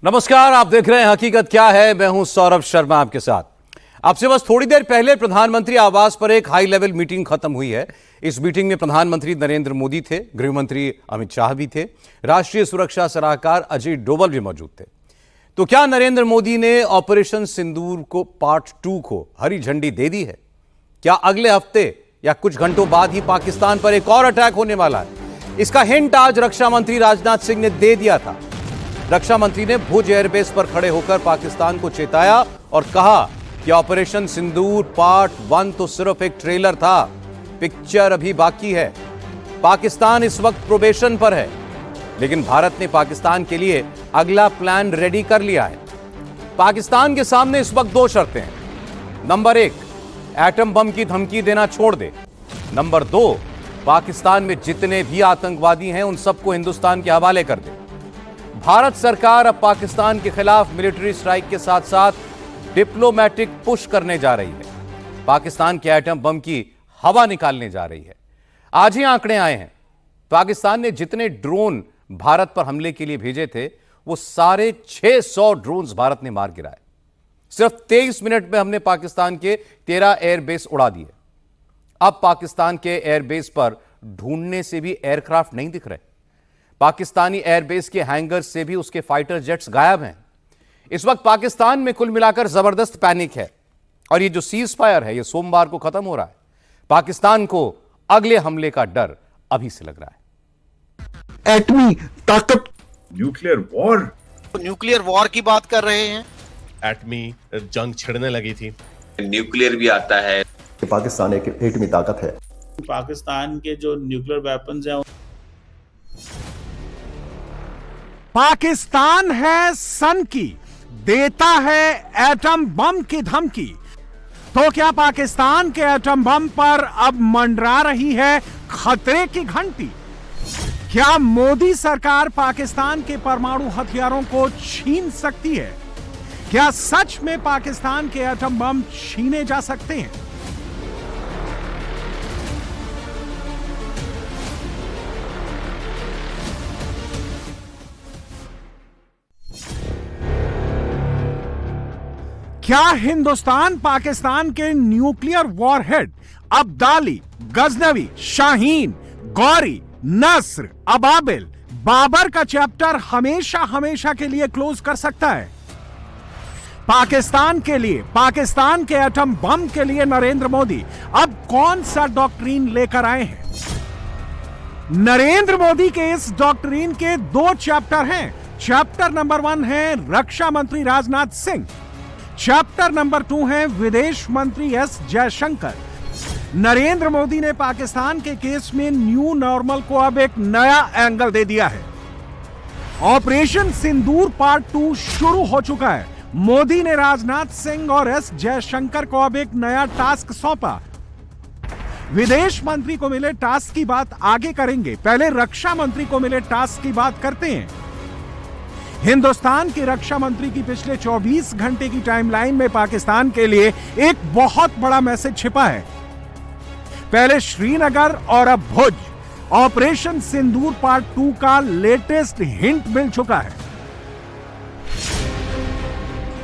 नमस्कार, आप देख रहे हैं हकीकत क्या है। मैं हूं सौरभ शर्मा आपके साथ। आपसे बस थोड़ी देर पहले प्रधानमंत्री आवास पर एक हाई लेवल मीटिंग खत्म हुई है। इस मीटिंग में प्रधानमंत्री नरेंद्र मोदी थे, गृह मंत्री अमित शाह भी थे, राष्ट्रीय सुरक्षा सलाहकार अजीत डोभाल भी मौजूद थे। तो क्या नरेंद्र मोदी ने ऑपरेशन सिंदूर को पार्ट 2 को हरी झंडी दे दी है? क्या अगले हफ्ते या कुछ घंटों बाद ही पाकिस्तान पर एक और अटैक होने वाला है? इसका हिंट आज रक्षा मंत्री राजनाथ सिंह ने दे दिया था। रक्षा मंत्री ने भुज एयरबेस पर खड़े होकर पाकिस्तान को चेताया और कहा कि ऑपरेशन सिंदूर पार्ट 1 तो सिर्फ एक ट्रेलर था, पिक्चर अभी बाकी है। पाकिस्तान इस वक्त प्रोबेशन पर है, लेकिन भारत ने पाकिस्तान के लिए अगला प्लान रेडी कर लिया है। पाकिस्तान के सामने इस वक्त 2 शर्तें हैं। नंबर 1, एटम बम की धमकी देना छोड़ दे। नंबर 2, पाकिस्तान में जितने भी आतंकवादी हैं उन सबको हिंदुस्तान के हवाले कर दे। भारत सरकार अब पाकिस्तान के खिलाफ मिलिट्री स्ट्राइक के साथ साथ डिप्लोमेटिक पुश करने जा रही है। पाकिस्तान के एटम बम की हवा निकालने जा रही है। आज ही आंकड़े आए हैं, पाकिस्तान ने जितने ड्रोन भारत पर हमले के लिए भेजे थे वो सारे 600 ड्रोन्स भारत ने मार गिराए। सिर्फ 23 मिनट में हमने पाकिस्तान के 13 एयरबेस उड़ा दिए। अब पाकिस्तान के एयरबेस पर ढूंढने से भी एयरक्राफ्ट नहीं दिख रहे। पाकिस्तानी एयरबेस के हैंगर्स से भी उसके फाइटर जेट्स गायब हैं। इस वक्त पाकिस्तान में कुल मिलाकर जबरदस्त पैनिक है और ये जो सीज फायर है ये सोमवार को खत्म हो रहा है। पाकिस्तान को अगले हमले का डर अभी से लग रहा है। एटमी ताकत, न्यूक्लियर वॉर की बात कर रहे हैं। एटमी जंग छिड़ने लगी थी। न्यूक्लियर भी आता है। पाकिस्तान एक एटमी ताकत है। पाकिस्तान के जो न्यूक्लियर वेपन्स हैं, पाकिस्तान है सन की, देता है एटम बम की धमकी। तो क्या पाकिस्तान के एटम बम पर अब मंडरा रही है खतरे की घंटी? क्या मोदी सरकार पाकिस्तान के परमाणु हथियारों को छीन सकती है? क्या सच में पाकिस्तान के एटम बम छीने जा सकते हैं? क्या हिंदुस्तान पाकिस्तान के न्यूक्लियर वॉरहेड अब्दाली, गजनवी, शाहीन, गौरी, नस्र, अबाबिल, बाबर का चैप्टर हमेशा हमेशा के लिए क्लोज कर सकता है? पाकिस्तान के लिए, पाकिस्तान के एटम बम के लिए नरेंद्र मोदी अब कौन सा डॉक्ट्रीन लेकर आए हैं? नरेंद्र मोदी के इस डॉक्ट्रीन के 2 चैप्टर हैं। चैप्टर नंबर 1 है रक्षा मंत्री राजनाथ सिंह, चैप्टर नंबर 2 है विदेश मंत्री एस जयशंकर। नरेंद्र मोदी ने पाकिस्तान के केस में न्यू नॉर्मल को अब एक नया एंगल दे दिया है। ऑपरेशन सिंदूर पार्ट 2 शुरू हो चुका है। मोदी ने राजनाथ सिंह और एस जयशंकर को अब एक नया टास्क सौंपा। विदेश मंत्री को मिले टास्क की बात आगे करेंगे, पहले रक्षा मंत्री को मिले टास्क की बात करते हैं। हिंदुस्तान के रक्षा मंत्री की पिछले 24 घंटे की टाइमलाइन में पाकिस्तान के लिए एक बहुत बड़ा मैसेज छिपा है। पहले श्रीनगर और अब भुज। ऑपरेशन सिंदूर पार्ट 2 का लेटेस्ट हिंट मिल चुका है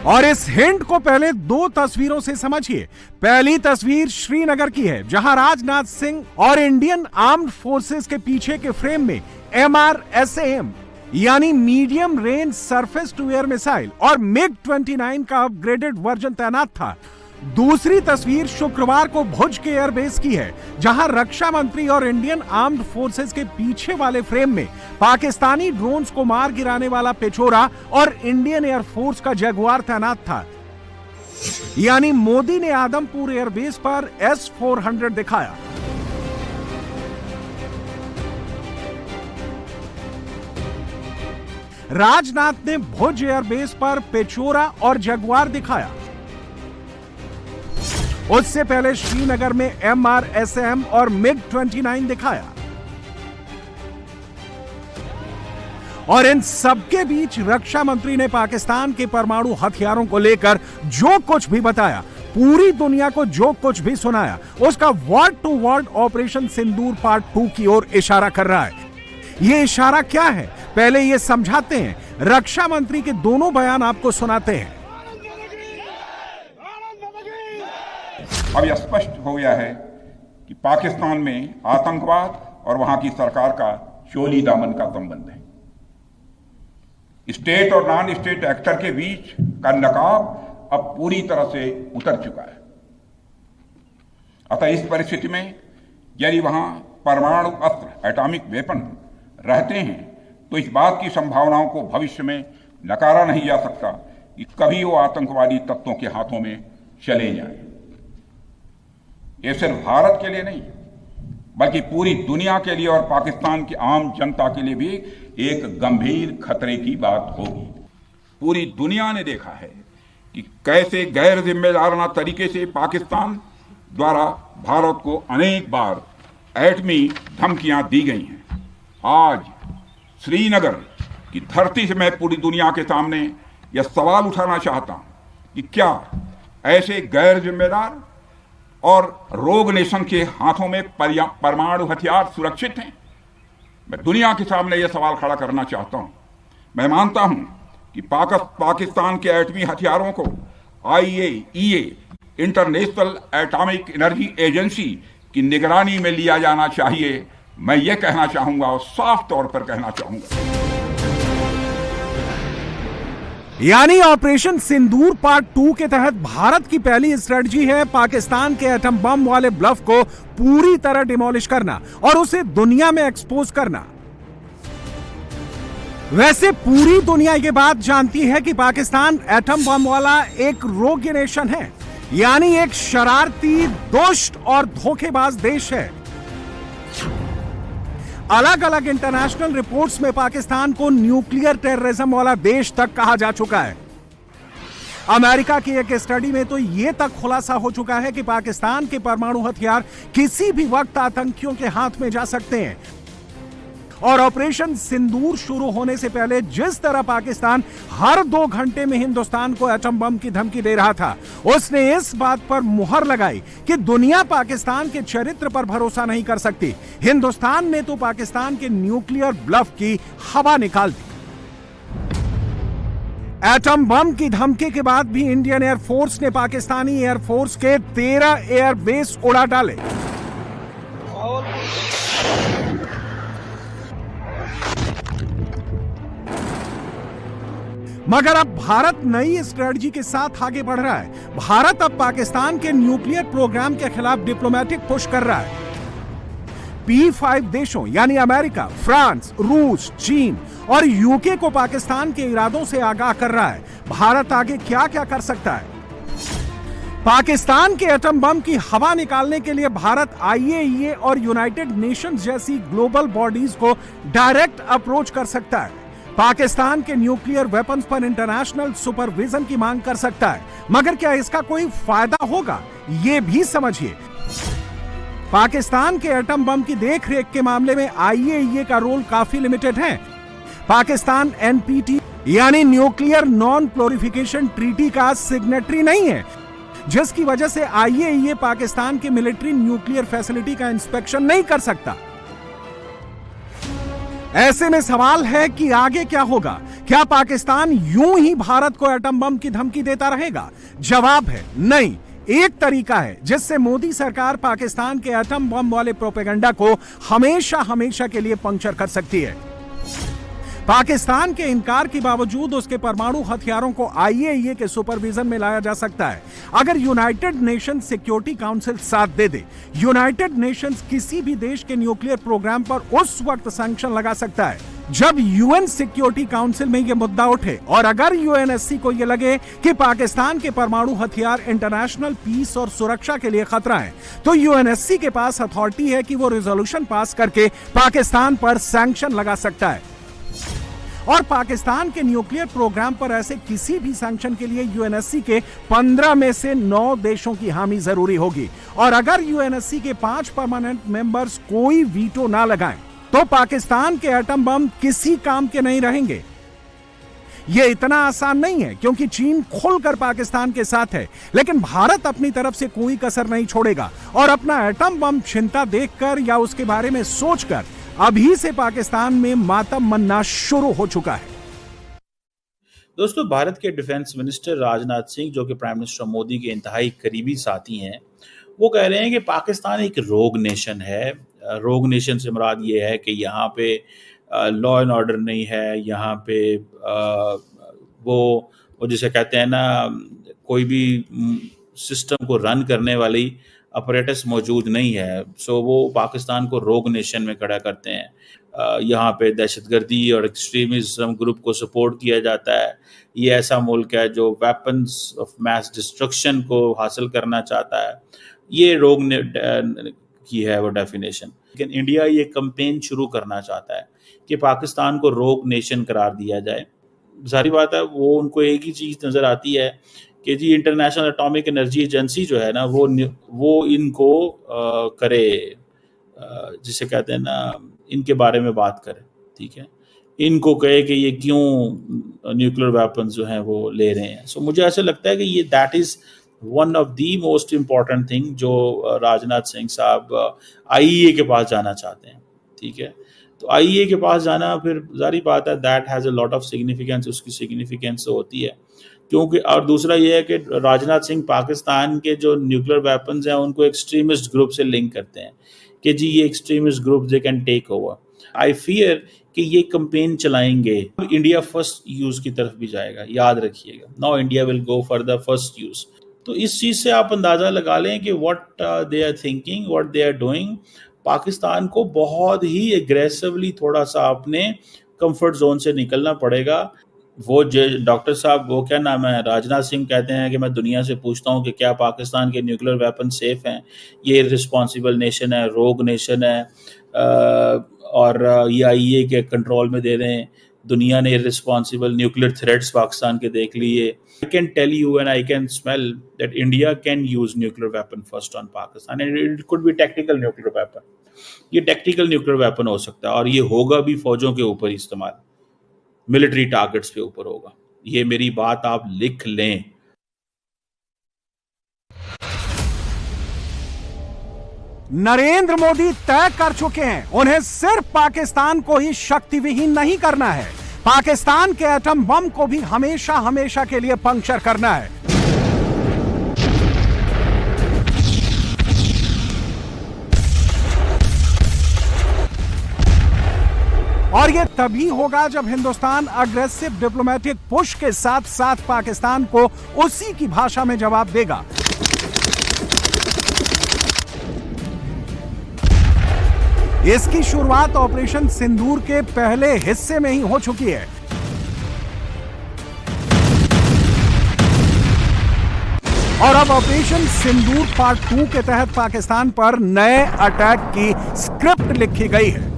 और इस हिंट को पहले 2 तस्वीरों से समझिए। पहली तस्वीर श्रीनगर की है, जहां राजनाथ सिंह और इंडियन आर्म्ड फोर्सेस के पीछे के फ्रेम में MRSAM यानी medium range surface to air missile और MiG-29 का अपग्रेडेड वर्जन तैनात था। दूसरी तस्वीर शुक्रवार को भुज के एयरबेस की है, जहां रक्षा मंत्री और इंडियन आर्म्ड फोर्सेस के पीछे वाले फ्रेम में पाकिस्तानी ड्रोन्स को मार गिराने वाला पेचोरा और इंडियन एयरफोर्स का जगुआर तैनात था। यानी मोदी ने आदमपुर एयरबेस पर S-400 दिखाया। राजनाथ ने भुज एयरबेस पर पेचोरा और जगुआर दिखाया। उससे पहले श्रीनगर में MRSAM और MiG-29 दिखाया। और इन सबके बीच रक्षा मंत्री ने पाकिस्तान के परमाणु हथियारों को लेकर जो कुछ भी बताया, पूरी दुनिया को जो कुछ भी सुनाया, उसका word to word operation Sindoor part 2 की ओर इशारा कर रहा है। ये इशारा क्या है, पहले ये समझाते हैं। रक्षा मंत्री के दोनों बयान आपको सुनाते हैं। अब यह स्पष्ट हो गया है कि पाकिस्तान में आतंकवाद और वहां की सरकार का चोली दामन का संबंध है। स्टेट और नॉन स्टेट एक्टर के बीच का नकाब अब पूरी तरह से उतर चुका है। अतः इस परिस्थिति में यदि वहां परमाणु अस्त्र एटॉमिक वेपन रहते हैं तो इस बात की संभावनाओं को भविष्य में नकारा नहीं जा सकता कि कभी वो आतंकवादी तत्वों के हाथों में चले जाएं। ये सिर्फ भारत के लिए नहीं बल्कि पूरी दुनिया के लिए और पाकिस्तान की आम जनता के लिए भी एक गंभीर खतरे की बात होगी। पूरी दुनिया ने देखा है कि कैसे गैर जिम्मेदाराना तरीके से पाकिस्तान द्वारा भारत को अनेक बार एटमी धमकियां दी गई हैं। आज श्रीनगर की धरती से मैं पूरी दुनिया के सामने यह सवाल उठाना चाहता हूं कि क्या ऐसे गैर जिम्मेदार और रोग नेशन के हाथों में परमाणु हथियार सुरक्षित हैं? मैं दुनिया के सामने यह सवाल खड़ा करना चाहता हूं। मैं मानता हूं कि पाकिस्तान के एटमी हथियारों को IAEA international atomic energy agency की निगरानी में लिया जाना चाहिए। मैं ये कहना चाहूंगा और साफ तौर पर कहना चाहूंगा। यानी ऑपरेशन सिंदूर पार्ट 2 के तहत भारत की पहली स्ट्रेटजी है पाकिस्तान के एटम बम वाले ब्लफ को पूरी तरह डिमोलिश करना और उसे दुनिया में एक्सपोज करना। वैसे पूरी दुनिया ये बात जानती है कि पाकिस्तान एटम बम वाला एक रोग्य नेशन है, यानी एक शरारती, दुष्ट और धोखेबाज देश है। अलग अलग इंटरनेशनल रिपोर्ट्स में पाकिस्तान को न्यूक्लियर टेररिज्म वाला देश तक कहा जा चुका है। अमेरिका की एक स्टडी में तो यह तक खुलासा हो चुका है कि पाकिस्तान के परमाणु हथियार किसी भी वक्त आतंकियों के हाथ में जा सकते हैं। और ऑपरेशन सिंदूर शुरू होने से पहले जिस तरह पाकिस्तान हर 2 घंटे में हिंदुस्तान को एटम बम की धमकी दे रहा था, उसने इस बात पर मुहर लगाई कि दुनिया पाकिस्तान के चरित्र पर भरोसा नहीं कर सकती। हिंदुस्तान ने तो पाकिस्तान के न्यूक्लियर ब्लफ की हवा निकाल दी। एटम बम की धमकी के बाद भी इंडियन एयरफोर्स ने पाकिस्तानी एयरफोर्स के 13 एयरबेस उड़ा डाले। मगर अब भारत नई स्ट्रेटजी के साथ आगे बढ़ रहा है। भारत अब पाकिस्तान के न्यूक्लियर प्रोग्राम के खिलाफ डिप्लोमेटिक पुश कर रहा है। P5 देशों यानी अमेरिका, फ्रांस, रूस, चीन और यूके को पाकिस्तान के इरादों से आगाह कर रहा है। भारत आगे क्या क्या कर सकता है? पाकिस्तान के एटम बम की हवा निकालने के लिए भारत IAEA और यूनाइटेड नेशंस जैसी ग्लोबल बॉडीज को डायरेक्ट अप्रोच कर सकता है। पाकिस्तान के न्यूक्लियर वेपन्स पर इंटरनेशनल सुपरविजन की मांग कर सकता है। मगर क्या इसका कोई फायदा होगा, यह भी समझिए। पाकिस्तान के एटम बम की देखरेख के मामले में IAEA का रोल काफी लिमिटेड है। पाकिस्तान NPT यानी न्यूक्लियर नॉन प्रोलिफरेशन ट्रीटी का सिग्नेटरी नहीं है, जिसकी वजह से IAEA पाकिस्तान के मिलिट्री न्यूक्लियर फैसिलिटी का इंस्पेक्शन नहीं कर सकता। ऐसे में सवाल है कि आगे क्या होगा? क्या पाकिस्तान यूं ही भारत को एटम बम की धमकी देता रहेगा? जवाब है नहीं। एक तरीका है जिससे मोदी सरकार पाकिस्तान के एटम बम वाले प्रोपेगेंडा को हमेशा हमेशा के लिए पंक्चर कर सकती है। पाकिस्तान के इनकार के बावजूद उसके परमाणु हथियारों को IAEA के सुपरविजन में लाया जा सकता है अगर यूनाइटेड नेशंस सिक्योरिटी काउंसिल साथ दे दे। यूनाइटेड नेशंस किसी भी देश के न्यूक्लियर प्रोग्राम पर उस वक्त सैंक्शन लगा सकता है जब UN सिक्योरिटी काउंसिल में यह मुद्दा उठे, और अगर UNSC को यह लगे कि पाकिस्तान के परमाणु हथियार इंटरनेशनल पीस और सुरक्षा के लिए खतरा है, तो UNSC के पास अथॉरिटी है कि वो रेजोल्यूशन पास करके पाकिस्तान पर सैंक्शन लगा सकता है। और पाकिस्तान के न्यूक्लियर प्रोग्राम पर ऐसे किसी भी सैंक्शन के लिए UNSC के 15 में से 9 देशों की हामी जरूरी होगी। और अगर UNSC के 5 परमानेंट मेंबर्स कोई वीटो ना लगाएं, तो पाकिस्तान के एटम बम किसी काम के नहीं रहेंगे। यह इतना आसान नहीं है क्योंकि चीन खुलकर पाकिस्तान के साथ है, लेकिन भारत अपनी तरफ से कोई कसर नहीं छोड़ेगा और अपना एटम बम छिनता देखकर या उसके बारे में सोचकर अभी से पाकिस्तान में मातम मन्ना शुरू हो चुका है। दोस्तों, भारत के डिफेंस मिनिस्टर राजनाथ सिंह, जो कि प्राइम मिनिस्टर मोदी के इंतहाई करीबी साथी हैं, वो कह रहे हैं कि पाकिस्तान एक रोग नेशन है। रोग नेशन से मुराद ये है कि यहाँ पे लॉ एंड ऑर्डर नहीं है, यहाँ पे वो जिसे कहते हैं ना, कोई भी सिस्टम को रन करने वाली अपरेटस मौजूद नहीं है। सो वो पाकिस्तान को रोग नेशन में खड़ा करते हैं। यहाँ पे दहशतगर्दी और एक्सट्रीमिज्म ग्रुप को सपोर्ट किया जाता है। ये ऐसा मुल्क है जो वेपन्स ऑफ मैस डिस्ट्रक्शन को हासिल करना चाहता है। ये रोग की है वो डेफिनेशन। लेकिन इंडिया ये कैंपेन शुरू करना चाहता है कि पाकिस्तान को रोग नेशन करार दिया जाए। सारी बात है, वो उनको एक ही चीज़ नज़र आती है कि जी इंटरनेशनल एटॉमिक एनर्जी एजेंसी जो है ना, वो इनको करे, जिसे कहते हैं ना, इनके बारे में बात करे, ठीक है, इनको कहे कि ये क्यों न्यूक्लियर वेपन्स जो हैं वो ले रहे हैं। सो मुझे ऐसा लगता है कि ये that is one of the most important thing जो राजनाथ सिंह साहब IEA के पास जाना चाहते हैं, ठीक है। तो IEA के पास जाना, फिर जारी बात है, that has a lot of significance. उसकी सिग्निफिकेंस होती है क्योंकि, और दूसरा ये है कि राजनाथ सिंह पाकिस्तान के जो न्यूक्लियर वेपन्स हैं उनको एक्सट्रीमिस्ट ग्रुप से लिंक करते हैं कि जी ये extremist group they can take over. I fear कि ये कैंपेन चलाएंगे, इंडिया फर्स्ट यूज़ की तरफ भी जाएगा, याद रखिएगा। Now India will go for the first use. तो इस चीज़ से आप अंदाज़ा लगा लें कि what they are thinking, what they are doing. Pakistan को बहुत ही एग्रेसिवली थोड़ा सा अपने कंफर्ट जोन से निकलना पड़ेगा। वो डॉक्टर साहब, वो क्या नाम है, राजनाथ सिंह कहते हैं कि मैं दुनिया से पूछता हूं कि क्या पाकिस्तान के न्यूक्लियर वेपन सेफ हैं। ये रिस्पॉन्सिबल नेशन है, रोग नेशन है, और ये IEA के कंट्रोल में दे रहे हैं। दुनिया ने रिस्पॉन्सिबल न्यूक्लियर थ्रेट्स पाकिस्तान के देख लिए। I can tell you and I can smell that India can use nuclear weapon first on Pakistan, and it could be tactical nuclear weapon. ये टैक्टिकल न्यूक्लियर वेपन हो सकता है, और ये होगा भी फौजों के ऊपर इस्तेमाल, मिलिट्री टारगेट्स पे ऊपर होगा। ये मेरी बात आप लिख लें। नरेंद्र मोदी तय कर चुके हैं, उन्हें सिर्फ पाकिस्तान को ही शक्ति विहीन नहीं करना है, पाकिस्तान के एटम बम को भी हमेशा हमेशा के लिए पंक्चर करना है। और यह तभी होगा जब हिंदुस्तान अग्रेसिव डिप्लोमेटिक पुश के साथ साथ पाकिस्तान को उसी की भाषा में जवाब देगा। इसकी शुरुआत ऑपरेशन सिंदूर के पहले हिस्से में ही हो चुकी है। और अब ऑपरेशन सिंदूर पार्ट 2 के तहत पाकिस्तान पर नए अटैक की स्क्रिप्ट लिखी गई है।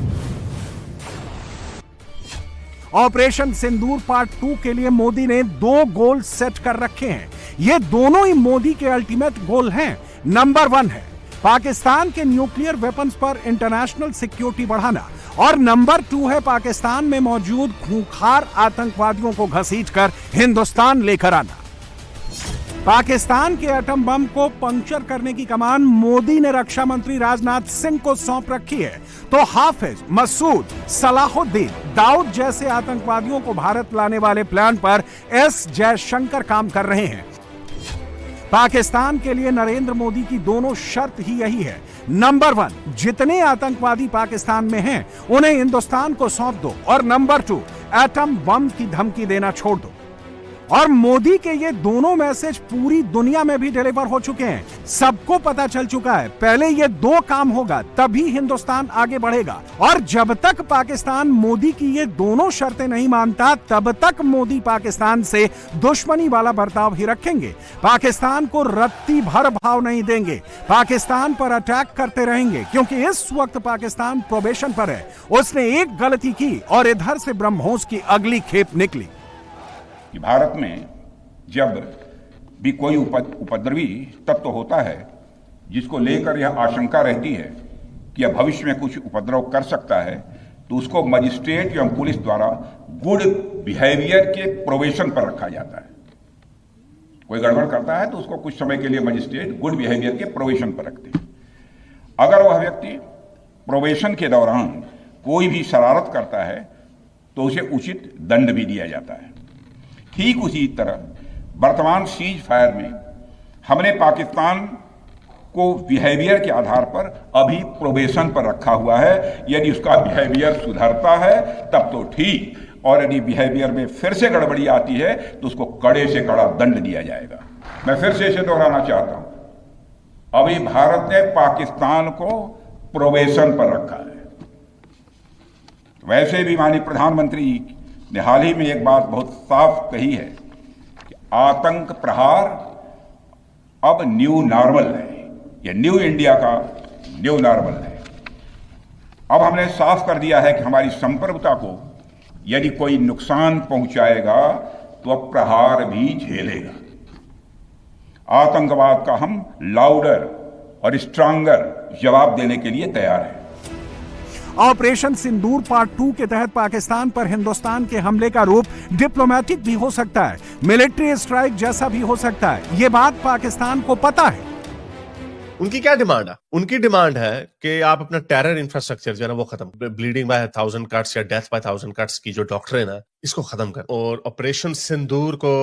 ऑपरेशन सिंदूर पार्ट 2 के लिए मोदी ने 2 गोल सेट कर रखे हैं। ये दोनों ही मोदी के अल्टीमेट गोल हैं। नंबर 1 है पाकिस्तान के न्यूक्लियर वेपन्स पर इंटरनेशनल सिक्योरिटी बढ़ाना, और नंबर 2 है पाकिस्तान में मौजूद खूंखार आतंकवादियों को घसीटकर हिंदुस्तान लेकर आना। पाकिस्तान के एटम बम को पंक्चर करने की कमान मोदी ने रक्षा मंत्री राजनाथ सिंह को सौंप रखी है, तो हाफिज, मसूद, सलाहुद्दीन, दाऊद जैसे आतंकवादियों को भारत लाने वाले प्लान पर S जयशंकर काम कर रहे हैं। पाकिस्तान के लिए नरेंद्र मोदी की दोनों शर्त ही यही है। नंबर 1, जितने आतंकवादी पाकिस्तान में हैं उन्हें हिंदुस्तान को सौंप दो, और नंबर 2, एटम बम की धमकी देना छोड़ दो। और मोदी के ये दोनों मैसेज पूरी दुनिया में भी डिलीवर हो चुके हैं। सबको पता चल चुका है, पहले ये 2 काम होगा तभी हिंदुस्तान आगे बढ़ेगा। और जब तक पाकिस्तान मोदी की ये दोनों शर्तें नहीं मानता, तब तक मोदी पाकिस्तान से दुश्मनी वाला बर्ताव ही रखेंगे। पाकिस्तान को रत्ती भर भाव नहीं देंगे, पाकिस्तान पर अटैक करते रहेंगे, क्योंकि इस वक्त पाकिस्तान प्रोबेशन पर है। उसने एक गलती की और इधर से ब्रह्मोस की अगली खेप निकली। कि भारत में जब भी कोई उपद्रवी तत्व होता है जिसको लेकर यह आशंका रहती है कि यह भविष्य में कुछ उपद्रव कर सकता है, तो उसको मजिस्ट्रेट एवं पुलिस द्वारा गुड बिहेवियर के प्रोबेशन पर रखा जाता है। कोई गड़बड़ करता है तो उसको कुछ समय के लिए मजिस्ट्रेट गुड बिहेवियर के प्रोबेशन पर रखते हैं। अगर वह व्यक्ति प्रोबेशन के दौरान कोई भी शरारत करता है तो उसे उचित दंड भी दिया जाता है। ठीक उसी तरह वर्तमान सीज फायर में हमने पाकिस्तान को बिहेवियर के आधार पर अभी प्रोबेशन पर रखा हुआ है। यदि उसका बिहेवियर सुधरता है तब तो ठीक, और यदि बिहेवियर में फिर से गड़बड़ी आती है तो उसको कड़े से कड़ा दंड दिया जाएगा। मैं फिर से इसे दोहराना चाहता हूं, अभी भारत ने पाकिस्तान को प्रोबेशन पर रखा है। वैसे भी माननीय प्रधानमंत्री ने हाल ही में एक बात बहुत साफ कही है कि आतंक प्रहार अब न्यू नॉर्मल है, यह न्यू इंडिया का न्यू नॉर्मल है। अब हमने साफ कर दिया है कि हमारी संप्रभुता को यदि कोई नुकसान पहुंचाएगा तो अब प्रहार भी झेलेगा। आतंकवाद का हम लाउडर और स्ट्रांगर जवाब देने के लिए तैयार हैं। ऑपरेशन सिंदूर पार्ट 2 के तहत पाकिस्तान पर हिंदुस्तान के हमले का रूप डिप्लोमेटिक भी हो सकता है, मिलिट्री स्ट्राइक जैसा भी हो सकता है। ये बात पाकिस्तान को पता है। उनकी क्या डिमांड है? उनकी डिमांड है कि आप अपना टेरर इंफ्रास्ट्रक्चर जो है ना वो खत्म, ब्लीडिंग बाय 1000 कट्स या डेथ बाय 1000 कट्स की जो डॉक्ट्रिन है इसको खत्म कर। और ऑपरेशन सिंदूर को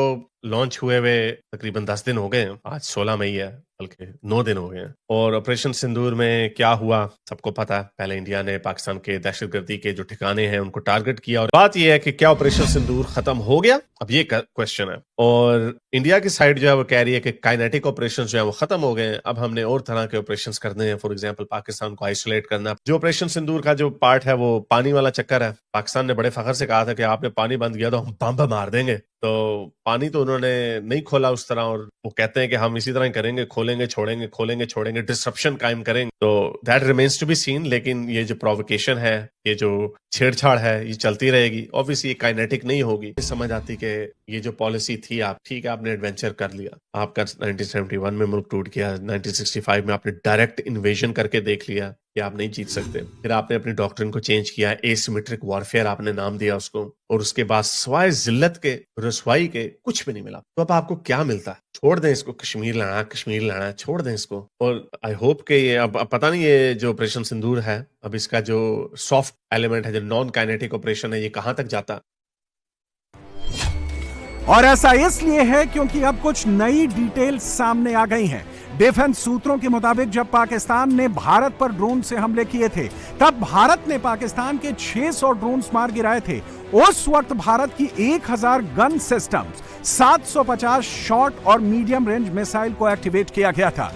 लॉन्च हुए हुए तकरीबन 10 दिन हो गए हैं, आज 16 मई है, बल्कि 9 दिन हो गए हैं। और ऑपरेशन सिंदूर में क्या हुआ सबको पता है। पहले इंडिया ने पाकिस्तान के दहशतगर्दी के जो ठिकाने हैं उनको टारगेट किया, और बात यह है कि क्या ऑपरेशन सिंदूर खत्म हो गया, अब ये क्वेश्चन है। और इंडिया की साइड जो है वो कह रही है कि काइनेटिक ऑपरेशन जो है वो खत्म हो गए, अब हमने और तरह के ऑपरेशन करने हैं। फॉर एग्जाम्पल पाकिस्तान को आइसोलेट करना। जो ऑपरेशन सिंदूर का जो पार्ट है वो पानी वाला चक्कर है। पाकिस्तान ने बड़े फखर से कहा था कि आपने पानी बंद किया तो हम बम मार देंगे, तो पानी तो उन्होंने नहीं खोला उस तरह, और वो कहते हैं कि हम इसी तरह करेंगे, खोलेंगे छोड़ेंगे, खोलेंगे छोड़ेंगे, डिसरप्शन कायम करेंगे। तो that remains to be seen. लेकिन ये जो प्रोवोकेशन है, ये जो छेड़छाड़ है, ये चलती रहेगी। ऑब्वियसली ये काइनेटिक नहीं होगी। समझ आती कि ये जो पॉलिसी थी, आप ठीक है आपने एडवेंचर कर लिया, आपका 1971 में मुल्क टूट गया, 1965 में आपने डायरेक्ट इन्वेजन करके देख लिया कि आप नहीं जीत सकते, फिर आपने अपनी डॉक्ट्रिन को चेंज किया, एसिमेट्रिक वॉरफेयर आपने नाम दिया उसको, और उसके बाद सिवाय जिल्लत के, रुसवाई के कुछ भी नहीं मिला। तो अब आपको क्या मिलता है? छोड़ दें इसको, कश्मीर लड़ना छोड़ दें इसको। और आई होप कि ये अब पता नहीं ये जो ऑपरेशन सिंदूर है, अब इसका जो सॉफ्ट एलिमेंट है, जो नॉन काइनेटिक ऑपरेशन है, ये कहां तक जाता। और ऐसा इसलिए है क्योंकि अब कुछ नई डिटेल सामने आ गई हैं। डिफेंस सूत्रों के मुताबिक जब पाकिस्तान ने भारत पर ड्रोन से हमले किए थे, तब भारत ने पाकिस्तान के 600 ड्रोन्स मार गिराए थे। उस वक्त भारत की 1000 गन सिस्टम्स, 750 शॉर्ट और मीडियम रेंज मिसाइल को एक्टिवेट किया गया था।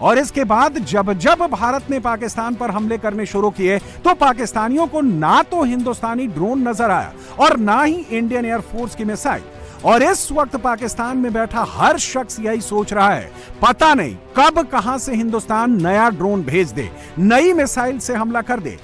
और इसके बाद जब जब भारत ने पाकिस्तान पर हमले करने शुरू किए, तो पाकिस्तानियों को ना तो हिंदुस्तानी ड्रोन नजर आया और ना ही इंडियन एयरफोर्स की मिसाइल। और इस वक्त पाकिस्तान में बैठा हर शख्स यही सोच रहा है, पता नहीं कब कहां से हिंदुस्तान नया ड्रोन भेज दे, नई मिसाइल से हमला कर दे।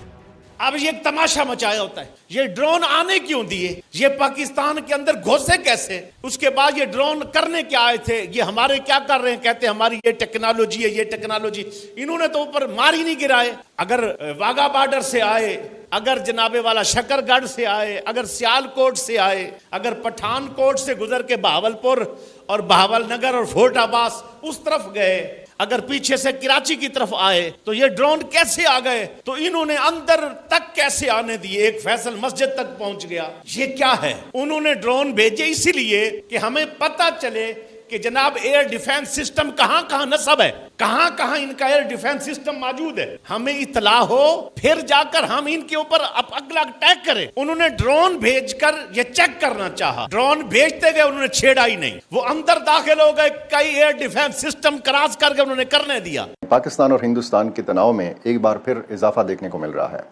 अब ये तमाशा मचाया होता है, ये ड्रोन आने क्यों दिए, ये पाकिस्तान के अंदर घुसे कैसे, उसके बाद ये ड्रोन करने क्या आए थे, ये हमारे क्या कर रहे हैं, कहते हैं हमारी ये टेक्नोलॉजी है, ये टेक्नोलॉजी। इन्होंने तो ऊपर मार ही नहीं गिराए। अगर वाघा बॉर्डर से आए, अगर जनाबे वाला शकरगढ़ से आए, अगर सियालकोट से आए, अगर पठानकोट से गुजर के बहावलपुर और बहावलनगर और फोर्ट अब्बास उस तरफ गए, अगर पीछे से कराची की तरफ आए, तो ये ड्रोन कैसे आ गए, तो इन्होंने अंदर तक कैसे आने दिए, एक फैसल मस्जिद तक पहुंच गया। ये क्या है? उन्होंने ड्रोन भेजे इसीलिए कि हमें पता चले कि जनाब एयर डिफेंस सिस्टम कहां कहां नस्ब है, कहां कहां इनका एयर डिफेंस सिस्टम मौजूद है, हमें इतला हो, फिर जाकर हम इनके ऊपर अगला अटैक करें। उन्होंने ड्रोन भेजकर ये चेक करना चाहा, ड्रोन भेजते गए, उन्होंने छेड़ा ही नहीं, वो अंदर दाखिल हो गए, कई एयर डिफेंस सिस्टम क्रॉस करके उन्होंने करने दिया। पाकिस्तान और हिंदुस्तान के तनाव में एक बार फिर इजाफा देखने को मिल रहा है।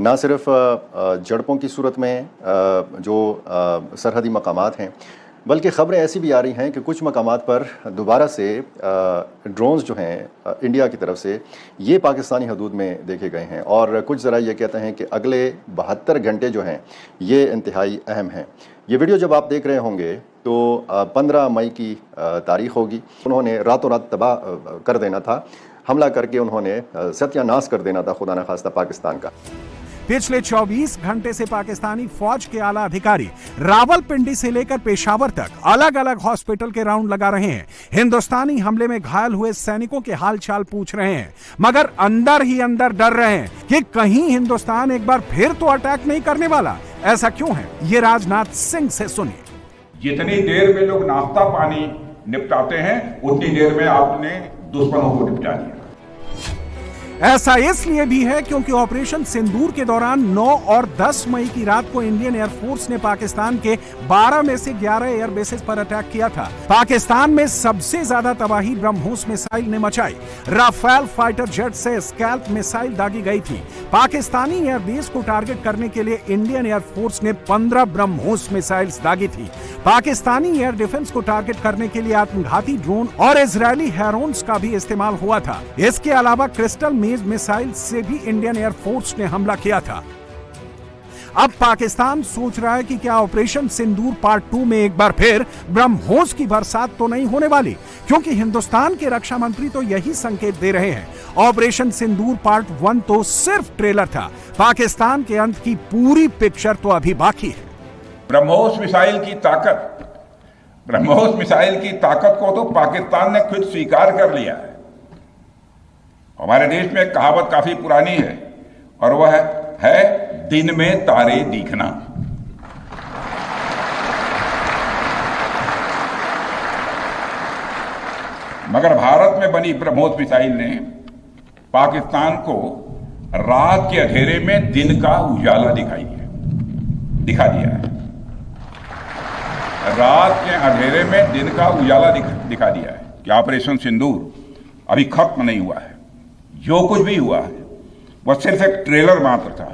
न सिर्फ झड़पों की सूरत में जो सरहदी मकामात हैं, बल्कि ख़बरें ऐसी भी आ रही हैं कि कुछ मकामात पर दोबारा से ड्रोन्स जो हैं इंडिया की तरफ से ये पाकिस्तानी हदूद में देखे गए हैं। और कुछ ज़रा ये कहते हैं कि अगले 72 घंटे जो हैं ये इंतहाई अहम हैं। ये वीडियो जब आप देख रहे होंगे तो 15 मई की तारीख़ होगी। उन्होंने रातों रात तबाह कर देना था, हमला करके उन्होंने सत्यानाश कर देना था खुदा न खास्ता पाकिस्तान का। पिछले 24 घंटे से पाकिस्तानी फौज के आला अधिकारी रावलपिंडी से लेकर पेशावर तक अलग अलग हॉस्पिटल के राउंड लगा रहे हैं। हिंदुस्तानी हमले में घायल हुए सैनिकों के हालचाल पूछ रहे हैं, मगर अंदर ही अंदर डर रहे हैं कि कहीं हिंदुस्तान एक बार फिर तो अटैक नहीं करने वाला। ऐसा क्यों है, ये राजनाथ सिंह से सुनिए। जितनी देर में लोग नाश्ता पानी निपटाते हैं उतनी देर में आपने दुश्मनों को निपटा दिया। ऐसा इसलिए भी है क्योंकि ऑपरेशन सिंदूर के दौरान 9 और 10 मई की रात को इंडियन एयरफोर्स ने पाकिस्तान के 12 में से 11 एयरबेसेस पर अटैक किया था। पाकिस्तान में सबसे ज्यादा तबाही ब्रह्मोस मिसाइल ने मचाई। राफेल फाइटर जेट से स्कैल्प मिसाइल दागी गई थी। पाकिस्तानी एयरबेस को टारगेट करने के लिए इंडियन एयरफोर्स ने 15 ब्रह्मोस मिसाइल्स दागी थी। पाकिस्तानी एयर डिफेंस को टारगेट करने के लिए आत्मघाती ड्रोन और इजरायली हेरोन्स का भी इस्तेमाल हुआ था। इसके अलावा क्रिस्टल मिसाइल से भी इंडियन एयरफोर्स ने हमला किया था। अब पाकिस्तान सोच रहा है कि क्या ऑपरेशन सिंदूर पार्ट 2 में एक बार फिर ब्रह्मोस की बरसात तो नहीं होने वाली, क्योंकि हिंदुस्तान के रक्षा मंत्री तो यही संकेत दे रहे हैं। ऑपरेशन सिंदूर पार्ट 1 तो सिर्फ ट्रेलर था, पाकिस्तान के अंत की पूरी पिक्चर तो अभी बाकी है। ब्रह्मोस मिसाइल की ताकत को तो पाकिस्तान ने खुद स्वीकार कर लिया है। हमारे देश में एक कहावत काफी पुरानी है और वह है दिन में तारे दिखना। मगर भारत में बनी ब्रह्मोस मिसाइल ने पाकिस्तान को रात के अंधेरे में दिन का उजाला दिखा दिया है। रात के अंधेरे में दिन का उजाला दिखा दिया है कि ऑपरेशन सिंदूर अभी खत्म नहीं हुआ है। जो कुछ भी हुआ है वह सिर्फ एक ट्रेलर मात्र था।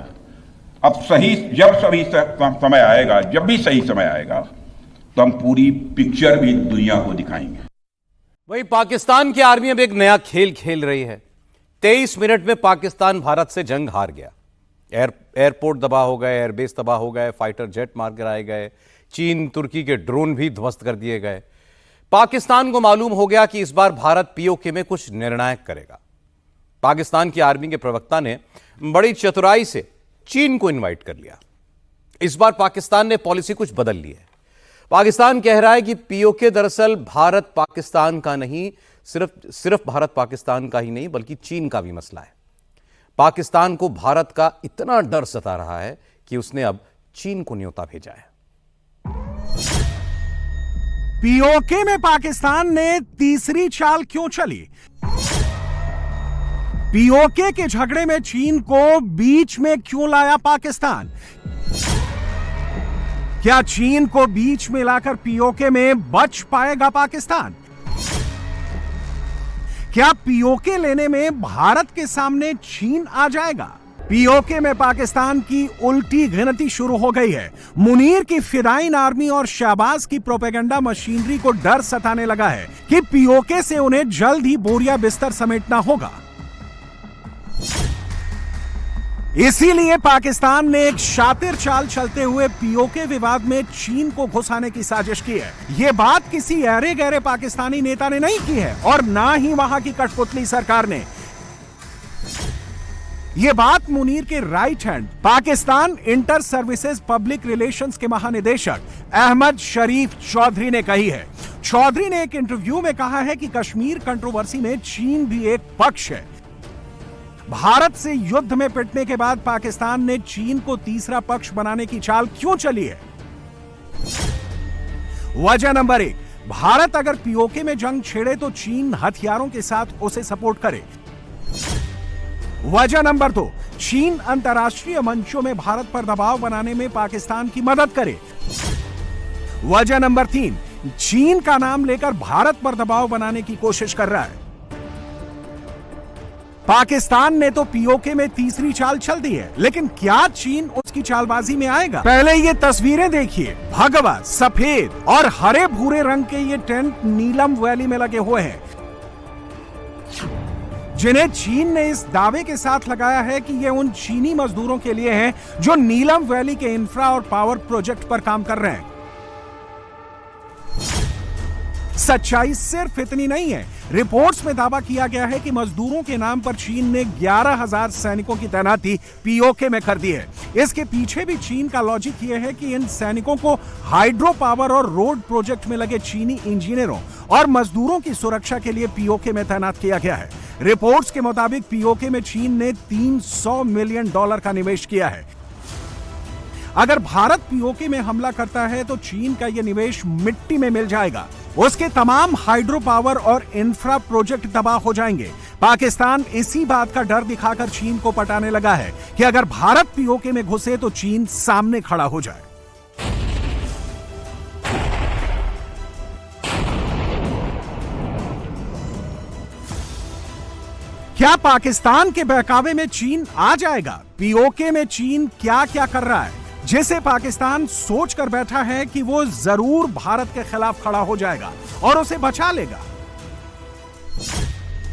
अब जब भी सही समय आएगा तो हम पूरी पिक्चर भी दुनिया को दिखाएंगे। वही पाकिस्तान की आर्मी अब एक नया खेल खेल रही है। 23 मिनट में पाकिस्तान भारत से जंग हार गया। एयरपोर्ट तबाह हो गए, एयरबेस तबाह हो गए, फाइटर जेट मार गिराए गए, चीन तुर्की के ड्रोन भी ध्वस्त कर दिए गए। पाकिस्तान को मालूम हो गया कि इस बार भारत पीओके में कुछ निर्णायक करेगा। पाकिस्तान की आर्मी के प्रवक्ता ने बड़ी चतुराई से चीन को इनवाइट कर लिया। इस बार पाकिस्तान ने पॉलिसी कुछ बदल ली है। पाकिस्तान कह रहा है कि पीओके दरअसल भारत पाकिस्तान का नहीं, सिर्फ भारत पाकिस्तान का ही नहीं बल्कि चीन का भी मसला है। पाकिस्तान को भारत का इतना डर सता रहा है कि उसने अब चीन को न्योता भेजा है। पीओके में पाकिस्तान ने तीसरी चाल क्यों चली? पीओके के झगड़े में चीन को बीच में क्यों लाया पाकिस्तान? क्या चीन को बीच में लाकर पीओके में बच पाएगा पाकिस्तान? क्या पीओके लेने में भारत के सामने चीन आ जाएगा? पीओके में पाकिस्तान की उल्टी गिनती शुरू हो गई है। मुनीर की फिदाइन आर्मी और शहबाज की प्रोपेगेंडा मशीनरी को डर सताने लगा है कि पीओके से उन्हें जल्द ही बोरिया बिस्तर समेटना होगा। इसीलिए पाकिस्तान ने एक शातिर चाल चलते हुए पीओके विवाद में चीन को घुसाने की साजिश की है। यह बात किसी अरे गहरे पाकिस्तानी नेता ने नहीं की है और ना ही वहां की कठपुतली सरकार ने। यह बात मुनीर के right hand Pakistan inter services public relations के महानिदेशक अहमद शरीफ चौधरी ने कही है। चौधरी ने एक इंटरव्यू में कहा है कि कश्मीर कंट्रोवर्सी में चीन भी एक पक्ष है। भारत से युद्ध में पिटने के बाद पाकिस्तान ने चीन को तीसरा पक्ष बनाने की चाल क्यों चली है? वजह नंबर 1, भारत अगर पीओके में जंग छेड़े तो चीन हथियारों के साथ उसे सपोर्ट करे। वजह नंबर 2, चीन अंतर्राष्ट्रीय मंचों में भारत पर दबाव बनाने में पाकिस्तान की मदद करे। वजह नंबर 3, चीन का नाम लेकर भारत पर दबाव बनाने की कोशिश कर रहा है। पाकिस्तान ने तो पीओके में तीसरी चाल चल दी है, लेकिन क्या चीन उसकी चालबाजी में आएगा? पहले ये तस्वीरें देखिए। भगवा, सफेद और हरे भूरे रंग के ये टेंट नीलम वैली में लगे हुए हैं, जिन्हें चीन ने इस दावे के साथ लगाया है कि ये उन चीनी मजदूरों के लिए हैं जो नीलम वैली के इंफ्रा और पावर प्रोजेक्ट पर काम कर रहे हैं। सच्चाई सिर्फ इतनी नहीं है। रिपोर्ट्स में दावा किया गया है कि मजदूरों के नाम पर चीन ने 11,000 सैनिकों की तैनाती पीओके में कर दी है। इसके पीछे भी चीन का लॉजिक यह है कि इन सैनिकों को हाइड्रो पावर और रोड प्रोजेक्ट में लगे चीनी इंजीनियरों और मजदूरों की सुरक्षा के लिए पीओके में तैनात किया गया है। रिपोर्ट्स के मुताबिक पीओके में चीन ने $300 मिलियन का निवेश किया है। अगर भारत पीओके में हमला करता है तो चीन का यह निवेश मिट्टी में मिल जाएगा। उसके तमाम हाइड्रो पावर और इंफ्रा प्रोजेक्ट तबाह हो जाएंगे। पाकिस्तान इसी बात का डर दिखाकर चीन को पटाने लगा है कि अगर भारत पीओके में घुसे तो चीन सामने खड़ा हो जाए। क्या पाकिस्तान के बहकावे में चीन आ जाएगा? पीओके में चीन क्या क्या कर रहा है जिसे पाकिस्तान सोच कर बैठा है कि वो जरूर भारत के खिलाफ खड़ा हो जाएगा और उसे बचा लेगा।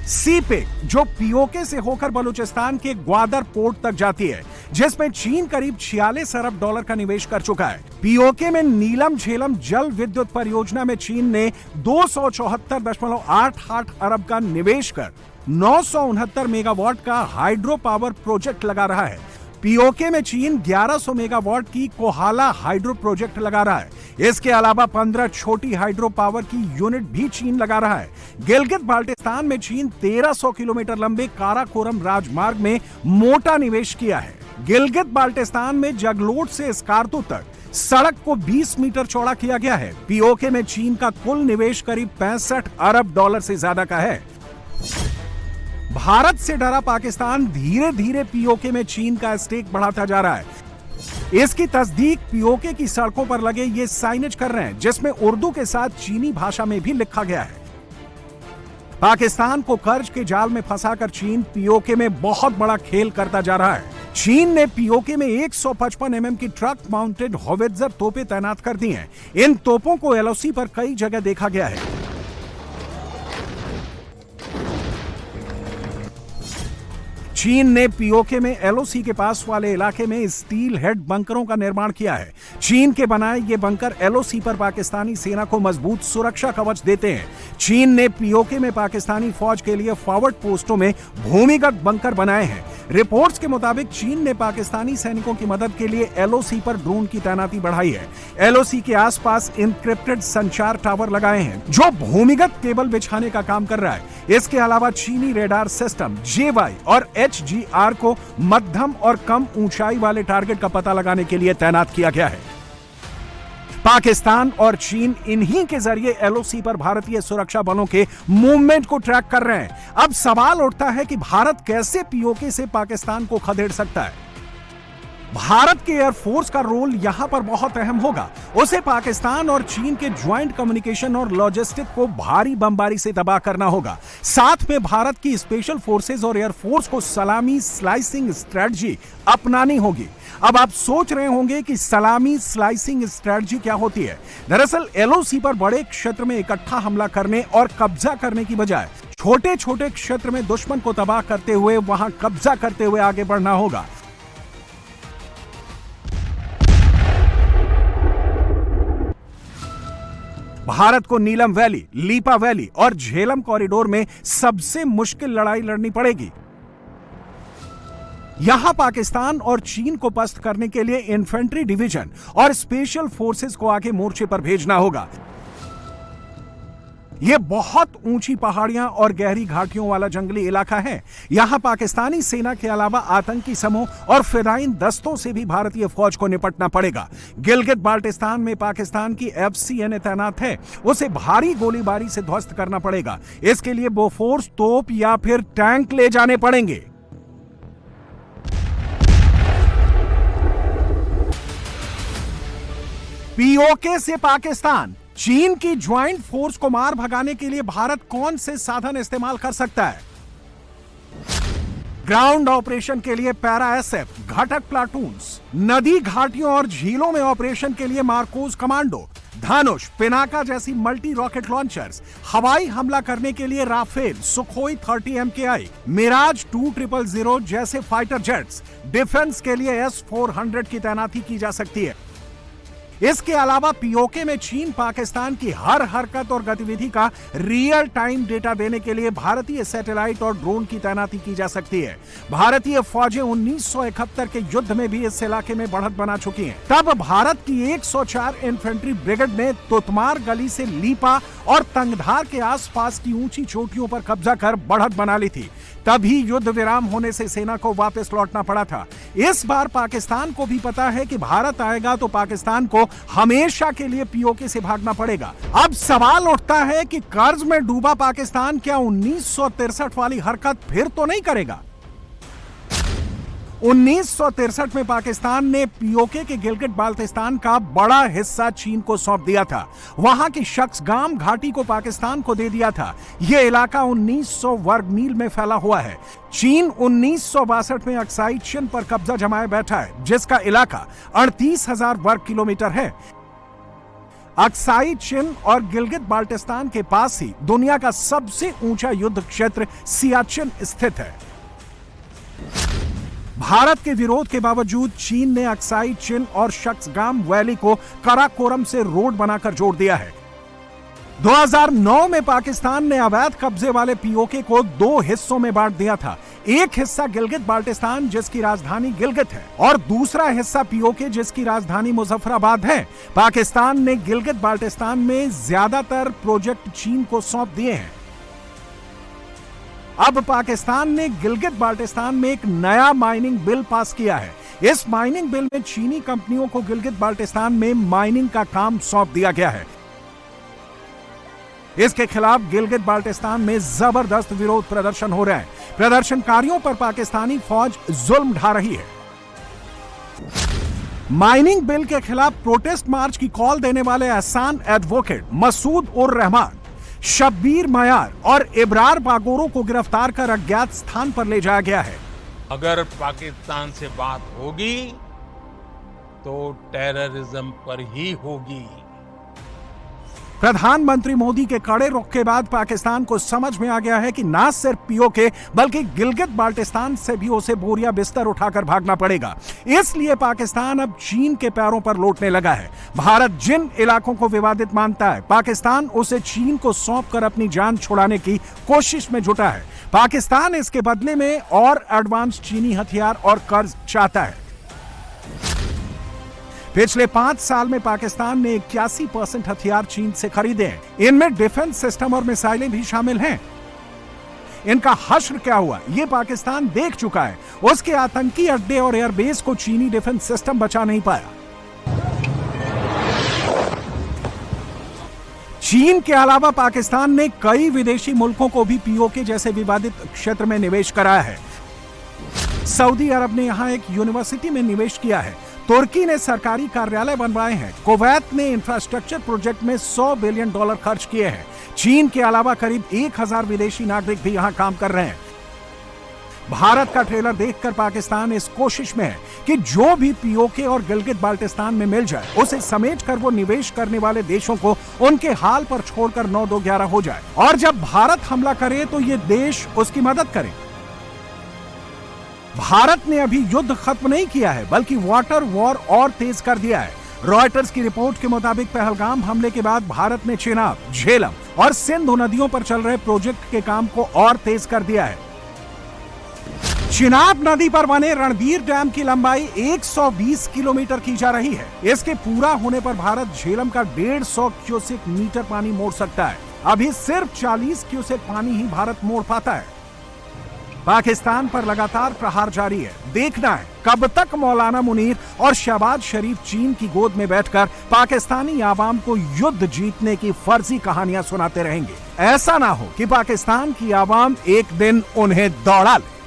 सीपेक जो पीओके से होकर बलूचिस्तान के ग्वादर पोर्ट तक जाती है, जिसमें चीन करीब 46 अरब डॉलर का निवेश कर चुका है। पीओके में नीलम झेलम जल विद्युत परियोजना में चीन ने 274.88 अरब का निवेश कर 969 मेगावाट का हाइड्रो पावर प्रोजेक्ट लगा रहा है। पीओके में चीन 1100 मेगावाट की कोहाला हाइड्रो प्रोजेक्ट लगा रहा है। इसके अलावा 15 छोटी हाइड्रो पावर की यूनिट भी चीन लगा रहा है। गिलगित बाल्टिस्तान में चीन 1300 किलोमीटर लंबे काराकोरम राजमार्ग में मोटा निवेश किया है। गिलगित बाल्टिस्तान में जगलोट से स्कार्दो तक सड़क को 20 मीटर चौड़ा किया गया है। पीओके में चीन का कुल निवेश करीब 65 अरब डॉलर से ज्यादा का है। भारत से डरा पाकिस्तान धीरे धीरे पीओके में चीन का स्टेक बढ़ाता जा रहा है। इसकी तस्दीक पीओके की सड़कों पर लगे ये साइनेज कर रहे हैं, जिसमें उर्दू के साथ चीनी भाषा में भी लिखा गया है। पाकिस्तान को कर्ज के जाल में फंसाकर चीन पीओके में बहुत बड़ा खेल करता जा रहा है। चीन ने पीओके में 155 mm की ट्रक माउंटेड होवित्जर तोपें तैनात कर दी हैं। इन तोपों को एलओसी पर कई जगह देखा गया है। चीन ने पीओके में एलओसी के पास वाले इलाके में स्टील हेड बंकरों का निर्माण किया है। चीन के बनाए ये बंकर एलओसी पर पाकिस्तानी सेना को मजबूत सुरक्षा कवच देते हैं। चीन ने पीओके में पाकिस्तानी फौज के लिए फॉरवर्ड पोस्टों में भूमिगत बंकर बनाए हैं। रिपोर्ट्स के मुताबिक चीन ने पाकिस्तानी सैनिकों की मदद के लिए एलओसी पर ड्रोन की तैनाती बढ़ाई है। एलओसी के आसपास इंक्रिप्टेड संचार टावर लगाए हैं जो भूमिगत केबल बिछाने का काम कर रहा है। इसके अलावा चीनी रेडार सिस्टम JY और HGR को मध्यम और कम ऊंचाई वाले टारगेट का पता लगाने के लिए तैनात किया गया है। पाकिस्तान और चीन इन्हीं के जरिए एलओसी पर भारतीय सुरक्षा बलों के मूवमेंट को ट्रैक कर रहे हैं। अब सवाल उठता है कि भारत कैसे पीओके से पाकिस्तान को खदेड़ सकता है। भारत के एयरफोर्स का रोल यहां पर बहुत अहम होगा। उसे पाकिस्तान और चीन के ज्वाइंट कम्युनिकेशन और लॉजिस्टिक को भारी बमबारी से तबाह करना होगा। साथ में भारत की स्पेशल फोर्सेज और एयरफोर्स को सलामी स्लाइसिंग स्ट्रेटजी अपनानी होगी। अब आप सोच रहे होंगे कि सलामी स्लाइसिंग स्ट्रेटजी क्या होती है। दरअसल एलओसी पर बड़े क्षेत्र में इकट्ठा हमला करने और कब्जा करने की बजाय छोटे छोटे क्षेत्र में दुश्मन को तबाह करते हुए वहां कब्जा करते हुए आगे बढ़ना होगा। भारत को नीलम वैली, लीपा वैली और झेलम कॉरिडोर में सबसे मुश्किल लड़ाई लड़नी पड़ेगी। यहां पाकिस्तान और चीन को पस्त करने के लिए इन्फेंट्री डिवीजन और स्पेशल फोर्सेस को आगे मोर्चे पर भेजना होगा। यह बहुत ऊंची पहाड़ियां और गहरी घाटियों वाला जंगली इलाका है। यहां पाकिस्तानी सेना के अलावा आतंकी समूह और फिदाइन दस्तों से भी भारतीय फौज को निपटना पड़ेगा। गिलगित बाल्टिस्तान में पाकिस्तान की FCNA तैनात है। उसे भारी गोलीबारी से ध्वस्त करना पड़ेगा। इसके लिए बोफोर्स तोप या फिर टैंक ले जाने पड़ेंगे। पीओके से पाकिस्तान, चीन की ज्वाइंट फोर्स को मार भगाने के लिए भारत कौन से साधन इस्तेमाल कर सकता है? ग्राउंड ऑपरेशन के लिए पैरा SF, घटक प्लाटून्स, नदी घाटियों और झीलों में ऑपरेशन के लिए मार्कोस कमांडो, धनुष, पिनाका जैसी मल्टी रॉकेट लॉन्चर्स, हवाई हमला करने के लिए राफेल, सुखोई 30 MKI, मिराज 2000 जैसे फाइटर जेट्स, डिफेंस के लिए S-400 की तैनाती की जा सकती है। इसके अलावा पीओके में चीन पाकिस्तान की हर हरकत और गतिविधि का रियल टाइम डेटा देने के लिए भारतीय सैटेलाइट और ड्रोन की तैनाती की जा सकती है। भारतीय फौजें 1971 के युद्ध में भी इस इलाके में बढ़त बना चुकी हैं। तब भारत की 104 इन्फेंट्री ब्रिगेड ने तुतमार गली से लीपा और तंगधार के आसपास की ऊंची चोटियों पर कब्जा कर बढ़त बना ली थी। तभी युद्ध विराम होने से सेना को वापस लौटना पड़ा था। इस बार पाकिस्तान को भी पता है कि भारत आएगा तो पाकिस्तान को हमेशा के लिए पीओके से भागना पड़ेगा। अब सवाल उठता है कि कर्ज में डूबा पाकिस्तान क्या 1963 वाली हरकत फिर तो नहीं करेगा? 1963 में पाकिस्तान ने पीओके के गिलगित बाल्टिस्तान का बड़ा हिस्सा चीन को सौंप दिया था। वहां की शख्सगाम घाटी को पाकिस्तान को दे दिया था। यह इलाका 1900 वर्ग मील में फैला हुआ है। चीन 1962 में अक्साई चिन पर कब्जा जमाए बैठा है, जिसका इलाका 38,000 वर्ग किलोमीटर है। अक्साई चिन और गिलगित बाल्टिस्तान के पास ही दुनिया का सबसे ऊंचा युद्ध क्षेत्र सियाचिन स्थित है। भारत के विरोध के बावजूद चीन ने अक्साई चिन और शख्सगाम वैली को कराकोरम से रोड बनाकर जोड़ दिया है। 2009 में पाकिस्तान ने अवैध कब्जे वाले पीओके को 2 हिस्सों में बांट दिया था। एक हिस्सा गिलगित बाल्टिस्तान जिसकी राजधानी गिलगित है और दूसरा हिस्सा पीओके जिसकी राजधानी मुजफ्फराबाद है। पाकिस्तान ने गिलगित बाल्टिस्तान में ज्यादातर प्रोजेक्ट चीन को सौंप दिए हैं। अब पाकिस्तान ने गिलगित बाल्टिस्तान में एक नया माइनिंग बिल पास किया है। इस माइनिंग बिल में चीनी कंपनियों को गिलगित बाल्टिस्तान में माइनिंग का काम सौंप दिया गया है। इसके खिलाफ गिलगित बाल्टिस्तान में जबरदस्त विरोध प्रदर्शन हो रहे हैं। प्रदर्शनकारियों पर पाकिस्तानी फौज जुल्म ढा रही है। माइनिंग बिल के खिलाफ प्रोटेस्ट मार्च की कॉल देने वाले एहसान एडवोकेट मसूद उर रहमान, शब्बीर मयार और इब्रार बागोरो को गिरफ्तार कर अज्ञात स्थान पर ले जाया गया है। अगर पाकिस्तान से बात होगी तो टेररिज्म पर ही होगी। प्रधानमंत्री मोदी के कड़े रुख के बाद पाकिस्तान को समझ में आ गया है कि ना सिर्फ पीओके बल्कि गिलगित बाल्टिस्तान से भी उसे बोरिया बिस्तर उठाकर भागना पड़ेगा। इसलिए पाकिस्तान अब चीन के पैरों पर लौटने लगा है। भारत जिन इलाकों को विवादित मानता है, पाकिस्तान उसे चीन को सौंपकर अपनी जान छुड़ाने की कोशिश में जुटा है। पाकिस्तान इसके बदले में और एडवांस चीनी हथियार और कर्ज चाहता है। पिछले 5 साल में पाकिस्तान ने 81% हथियार चीन से खरीदे हैं। इनमें डिफेंस सिस्टम और मिसाइलें भी शामिल हैं। इनका हश्र क्या हुआ, यह पाकिस्तान देख चुका है। उसके आतंकी अड्डे और एयरबेस को चीनी डिफेंस सिस्टम बचा नहीं पाया। चीन के अलावा पाकिस्तान ने कई विदेशी मुल्कों को भी पीओके जैसे विवादित क्षेत्र में निवेश कराया है। सऊदी अरब ने यहां एक यूनिवर्सिटी में निवेश किया है। तुर्की ने सरकारी कार्यालय बनवाए हैं। कुवैत ने इंफ्रास्ट्रक्चर प्रोजेक्ट में $100 बिलियन खर्च किए हैं। चीन के अलावा करीब 1000 विदेशी नागरिक भी यहां काम कर रहे हैं। भारत का ट्रेलर देखकर पाकिस्तान इस कोशिश में है कि जो भी पीओके और गिलगित बाल्टिस्तान में मिल जाए उसे समेटकर वो निवेश करने वाले देशों को उनके हाल पर छोड़कर 9-2-11 हो जाए और जब भारत हमला करे तो ये देश उसकी मदद करे। भारत ने अभी युद्ध खत्म नहीं किया है बल्कि वाटर वॉर और तेज कर दिया है। रॉयटर्स की रिपोर्ट के मुताबिक पहलगाम हमले के बाद भारत ने चेनाब, झेलम और सिंधु नदियों पर चल रहे प्रोजेक्ट के काम को और तेज कर दिया है। चिनाब नदी पर बने रणबीर डैम की लंबाई 120 किलोमीटर की जा रही है। इसके पूरा होने पर भारत झेलम का 150 क्यूसेक मीटर पानी मोड़ सकता है। अभी सिर्फ 40 क्यूसेक पानी ही भारत मोड़ पाता है। पाकिस्तान पर लगातार प्रहार जारी है। देखना है कब तक मौलाना मुनीर और शहबाज शरीफ चीन की गोद में बैठकर पाकिस्तानी आवाम को युद्ध जीतने की फर्जी कहानियां सुनाते रहेंगे। ऐसा ना हो कि पाकिस्तान की आवाम एक दिन उन्हें दौड़ा ले।